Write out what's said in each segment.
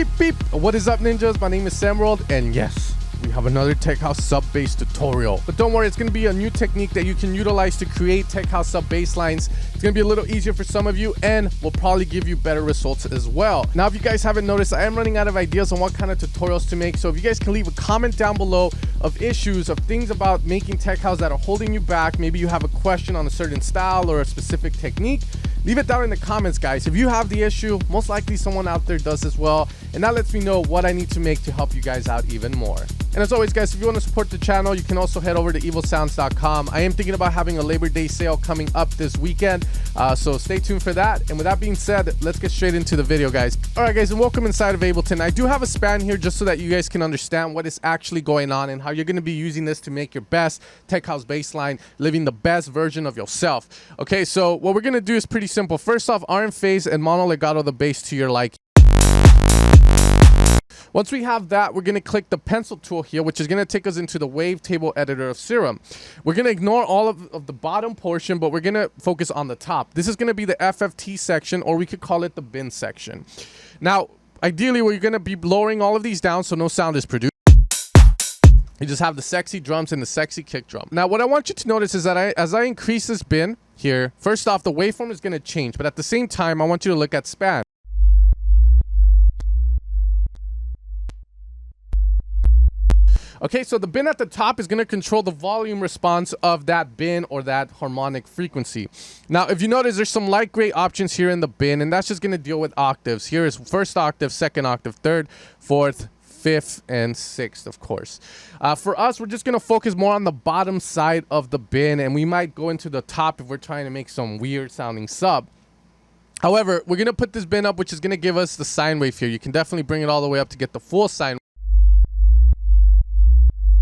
beep, beep. What is up, ninjas? My name is Samworld, and yes, we have another tech house sub bass tutorial. But don't worry, it's going to be a new technique that you can utilize to create tech house sub bass lines. It's going to be a little easier for some of you, and will probably give you better results as well. Now, if you guys haven't noticed, I am running out of ideas on what kind of tutorials to make. So if you guys can leave a comment down below of issues, of things about making tech house that are holding you back. Maybe you have a question on a certain style or a specific technique. Leave it down in the comments, guys. If you have the issue, most likely someone out there does as well, and that lets me know what I need to make to help you guys out even more. And as always, guys, if you want to support the channel, you can also head over to evilsounds.com. I am thinking about having a Labor Day sale coming up this weekend, so stay tuned for that. And with that being said, let's get straight into the video, guys. All right, guys, and welcome inside of Ableton. I do have a span here just so that you guys can understand what is actually going on and how you're going to be using this to make your best tech house bass line, living the best version of yourself. Okay, so what we're going to do is pretty simple. First off, arm phase and mono legato the bass to your liking. Once we have that, we're going to click the pencil tool here, which is going to take us into the wavetable editor of Serum. We're going to ignore all of the bottom portion, but we're going to focus on the top. This is going to be the FFT section, or we could call it the bin section. Now, ideally, we're going to be lowering all of these down so no sound is produced. You just have the sexy drums and the sexy kick drum. Now, what I want you to notice is that as I increase this bin here, first off, the waveform is going to change, but at the same time, I want you to look at span. Okay, so the bin at the top is going to control the volume response of that bin or that harmonic frequency. Now, if you notice, there's some light gray options here in the bin, and that's just going to deal with octaves. Here is first octave, second octave, third, fourth, fifth, and sixth, of course. For us, we're just going to focus more on the bottom side of the bin, and we might go into the top if we're trying to make some weird sounding sub. However, we're going to put this bin up, which is going to give us the sine wave here. You can definitely bring it all the way up to get the full sine.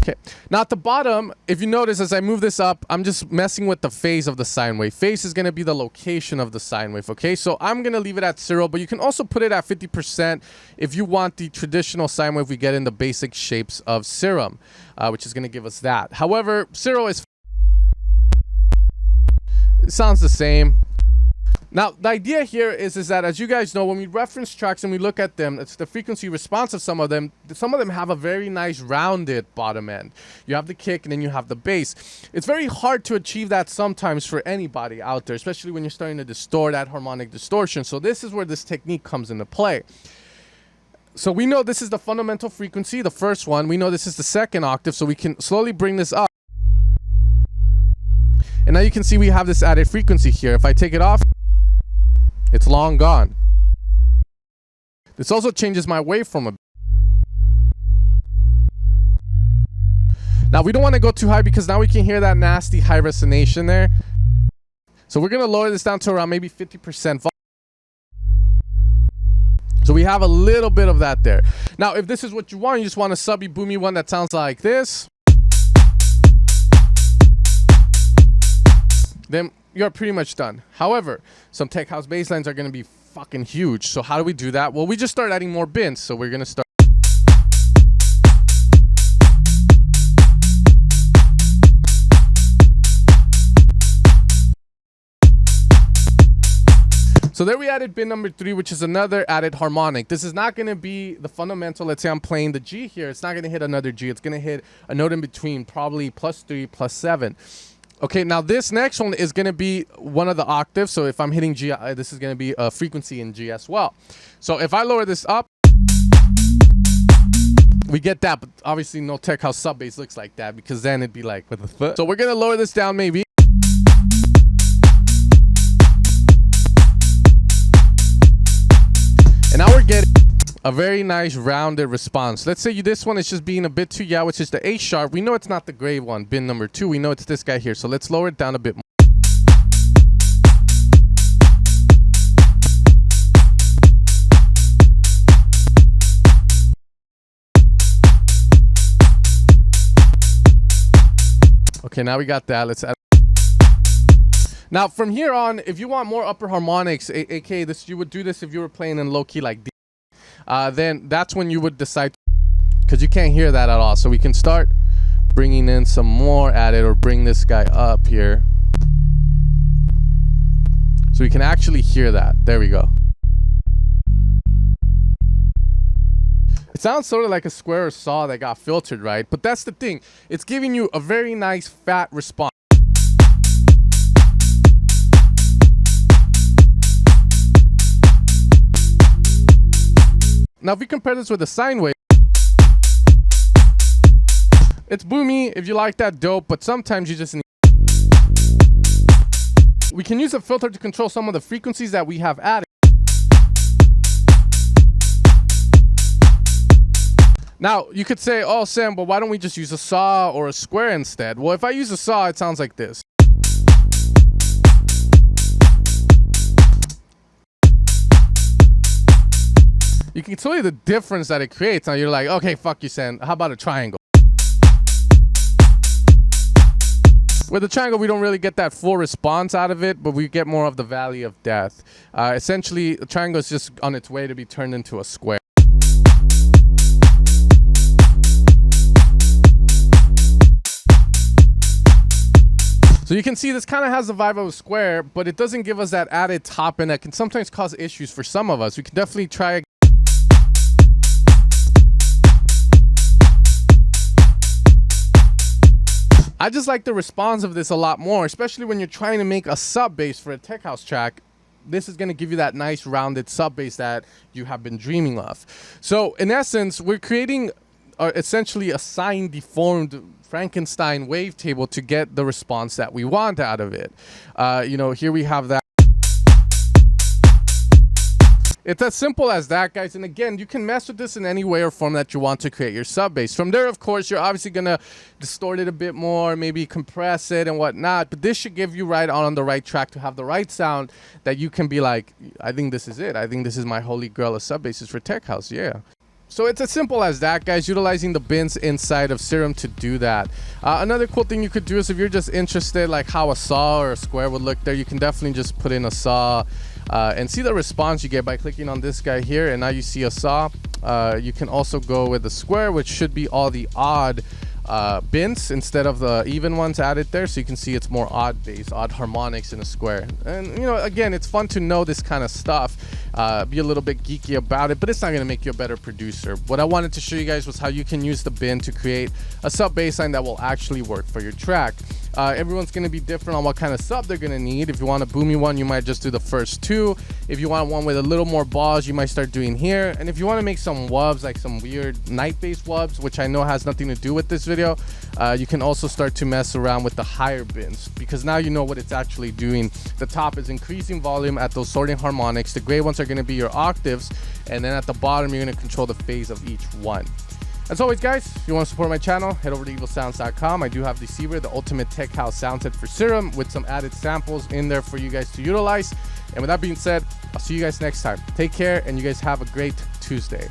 Okay, now at the bottom, if you notice, as I move this up, I'm just messing with the phase of the sine wave. Phase is going to be the location of the sine wave, okay? So I'm going to leave it at 0, but you can also put it at 50% if you want the traditional sine wave we get in the basic shapes of Serum, which is going to give us that. However, 0 is... it sounds the same. Now, the idea here is that, as you guys know, when we reference tracks and we look at them, it's the frequency response of some of them. Some of them have a very nice rounded bottom end. You have the kick and then you have the bass. It's very hard to achieve that sometimes for anybody out there, especially when you're starting to distort that harmonic distortion. So this is where this technique comes into play. So we know this is the fundamental frequency, the first one. We know this is the second octave, so we can slowly bring this up. And now you can see we have this added frequency here. If I take it off, it's long gone. This also changes my waveform a bit. Now, we don't want to go too high because now we can hear that nasty high resonation there. So we're going to lower this down to around maybe 50% volume. So we have a little bit of that there. Now, if this is what you want, you just want a subby, boomy one that sounds like this, then you're pretty much done. However, some tech house bass lines are going to be fucking huge. So how do we do that? Well, we just start adding more bins. So we're going to start. So there we added bin number 3, which is another added harmonic. This is not going to be the fundamental. Let's say I'm playing the G here. It's not going to hit another G. It's going to hit a note in between, probably +3, +7. Okay, now this next one is going to be one of the octaves. So if I'm hitting G, this is going to be a frequency in G as well. So if I lower this up, we get that, but obviously no tech house sub bass looks like that, because then it'd be like, what the fuck? So we're going to lower this down maybe. And now we're getting a very nice rounded response. Let's say this one is just being a bit too yaw, which is the A sharp. We know it's not the gray one, bin number 2. We know it's this guy here. So let's lower it down a bit more. Okay, now we got that. Let's add. Now from here on, if you want more upper harmonics, aka this, you would do this if you were playing in low key like D. Then that's when you would decide, because you can't hear that at all. So we can start bringing in some more added, or bring this guy up here. So we can actually hear that. There we go. It sounds sort of like a square or saw that got filtered, right? But that's the thing. It's giving you a very nice fat response. Now, if we compare this with a sine wave, it's boomy. If you like that, dope, but sometimes you just need. We can use a filter to control some of the frequencies that we have added. Now, you could say, oh, Sam, but why don't we just use a saw or a square instead? Well, if I use a saw, it sounds like this. You can tell you the difference that it creates. Now you're like, okay, fuck you, Sam. How about a triangle? With the triangle, we don't really get that full response out of it, but we get more of the valley of death. Essentially, the triangle is just on its way to be turned into a square. So you can see this kind of has the vibe of a square, but it doesn't give us that added top end that can sometimes cause issues for some of us. We can definitely try. I just like the response of this a lot more, especially when you're trying to make a sub bass for a tech house track. This is going to give you that nice rounded sub bass that you have been dreaming of. So in essence, we're creating essentially a sine deformed Frankenstein wavetable to get the response that we want out of it. Here we have that. It's as simple as that, guys. And again, you can mess with this in any way or form that you want to create your sub bass. From there, of course, you're obviously going to distort it a bit more, maybe compress it and whatnot. But this should give you right on the right track to have the right sound that you can be like, I think this is it. I think this is my holy grail of sub basses for tech house. Yeah. So it's as simple as that, guys, utilizing the bins inside of Serum to do that. Another cool thing you could do is if you're just interested like how a saw or a square would look there, you can definitely just put in a saw and see the response you get by clicking on this guy here, and now you see a saw. You can also go with the square, which should be all the odd bins instead of the even ones added there, so you can see it's more odd bass, odd harmonics in a square. And again, it's fun to know this kind of stuff, be a little bit geeky about it, but it's not going to make you a better producer. What I wanted to show you guys was how you can use the bin to create a sub bass line that will actually work for your track. Everyone's going to be different on what kind of sub they're going to need. If you want a boomy one, you might just do the first two. If you want one with a little more balls, you might start doing here. And if you want to make some wubs, like some weird night bass wubs, which I know has nothing to do with this video, you can also start to mess around with the higher bins, because now you know what it's actually doing. The top is increasing volume at those sorting harmonics. The gray ones are going to be your octaves, and then at the bottom you're going to control the phase of each one. As always, guys, if you want to support my channel, head over to evilsounds.com. I do have the Serum, the ultimate tech house sound set for Serum, with some added samples in there for you guys to utilize. And with that being said, I'll see you guys next time. Take care, and you guys have a great Tuesday.